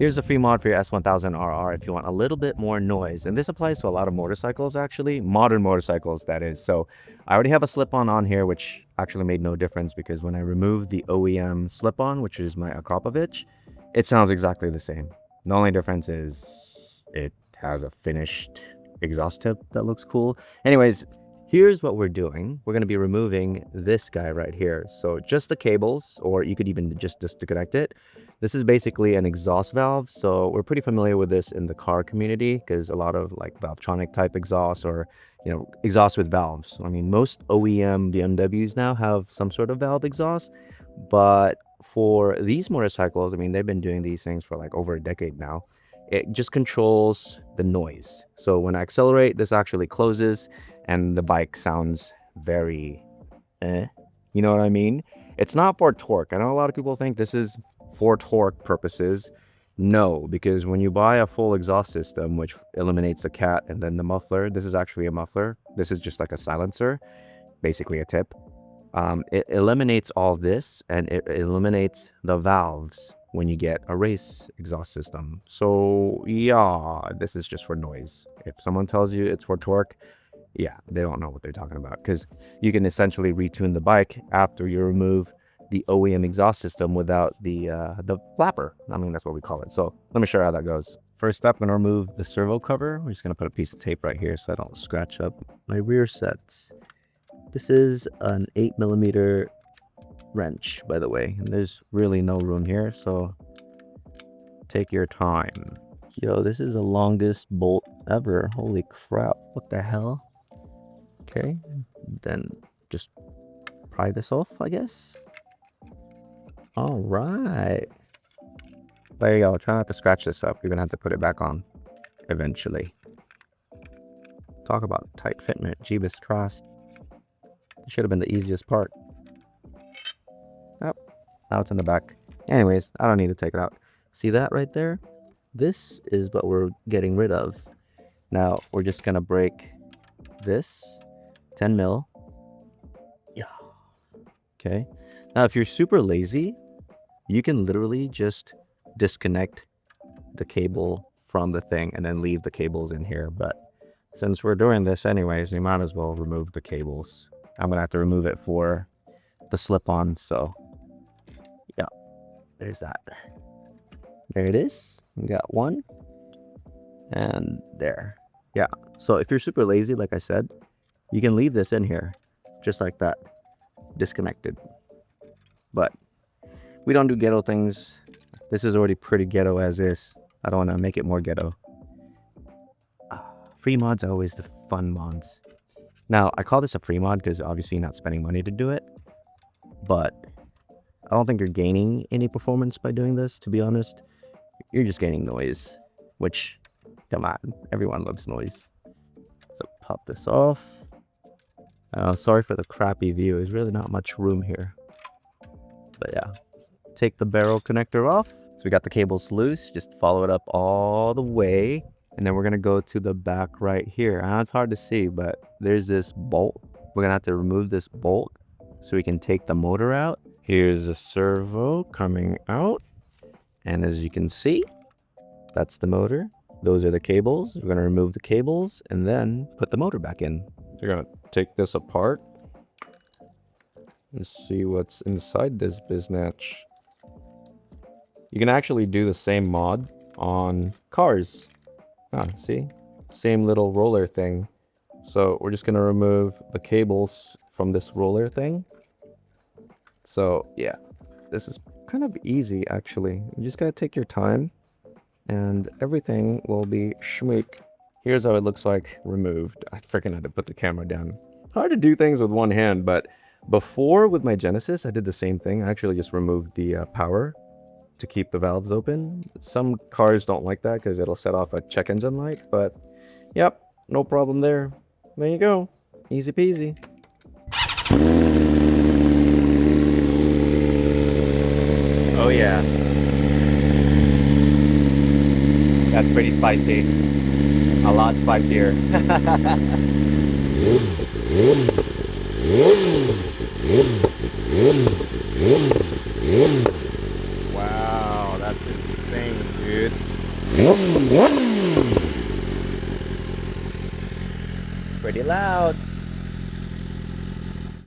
Here's a free mod for your S1000RR if you want a little bit more noise. And this applies to a lot of motorcycles, actually. Modern motorcycles, that is. So I already have a slip-on on here, which actually made no difference because when I removed the OEM slip-on, which is my Akrapovic, it sounds exactly the same. The only difference is it has a finished exhaust tip that looks cool. Anyways, here's what we're doing. We're going to be removing this guy right here. So just the cables, or you could even just disconnect it. This is basically an exhaust valve. So we're pretty familiar with this in the car community because a lot of like Valvetronic type exhaust or, exhaust with valves. I mean, most OEM BMWs now have some sort of valve exhaust, but for these motorcycles, I mean, they've been doing these things for like over a decade now. It just controls the noise. So when I accelerate, this actually closes and the bike sounds very you know what I mean? It's not for torque. I know a lot of people think this is for torque purposes. No, because when you buy a full exhaust system, which eliminates the cat and then the muffler, this is actually a muffler. This is just like a silencer, basically a tip. It eliminates all this and it eliminates the valves when you get a race exhaust system. So yeah, this is just for noise. If someone tells you it's for torque, yeah, they don't know what they're talking about, because you can essentially retune the bike after you remove the OEM exhaust system without the flapper. I mean, that's what we call it. So let me show you how that goes. First step, I'm gonna remove the servo cover. We're just gonna put a piece of tape right here so I don't scratch up my rear sets. This is an 8mm wrench, by the way, and there's really no room here, so take your time. Yo, this is the longest bolt ever. Holy crap, what the hell? Okay, then just pry this off, I guess. All right, there you go. Try not to scratch this up. You're gonna have to put it back on eventually. Talk about tight fitment, Jeebus crossed. Should have been the easiest part. Yep, now it's in the back. Anyways, I don't need to take it out. See that right there? This is what we're getting rid of. Now we're just gonna break this 10 mil. Yeah. Okay. Now if you're super lazy, you can literally just disconnect the cable from the thing and then leave the cables in here. But since we're doing this anyways, we might as well remove the cables. I'm gonna have to remove it for the slip-on. So yeah, there's that. There it is. We got one and there. Yeah, so if you're super lazy, like I said, you can leave this in here just like that, disconnected. But we don't do ghetto things. This is already pretty ghetto as is. I don't want to make it more ghetto. Free mods are always the fun mods. Now I call this a free mod because obviously you're not spending money to do it, but I don't think you're gaining any performance by doing this, to be honest. You're just gaining noise, which, come on, everyone loves noise. So pop this off. Sorry for the crappy view. There's really not much room here. But yeah, take the barrel connector off. So we got the cables loose. Just follow it up all the way. And then we're going to go to the back right here. It's hard to see, but there's this bolt. We're going to have to remove this bolt so we can take the motor out. Here's the servo coming out. And as you can see, that's the motor. Those are the cables. We're going to remove the cables and then put the motor back in. We're going to take this apart and see what's inside this biznatch. You can actually do the same mod on cars. See? Same little roller thing. So we're just going to remove the cables from this roller thing. So yeah, this is kind of easy actually. You just gotta take your time and everything will be schmeek. Here's how it looks like removed. I freaking had to put the camera down. Hard to do things with one hand, but before with my Genesis I did the same thing. I actually just removed the power to keep the valves open. Some cars don't like that because it'll set off a check engine light, but yep, no problem there. There you go, easy peasy. Oh yeah, that's pretty spicy. A lot spicier. Wow, that's insane, dude. Pretty loud.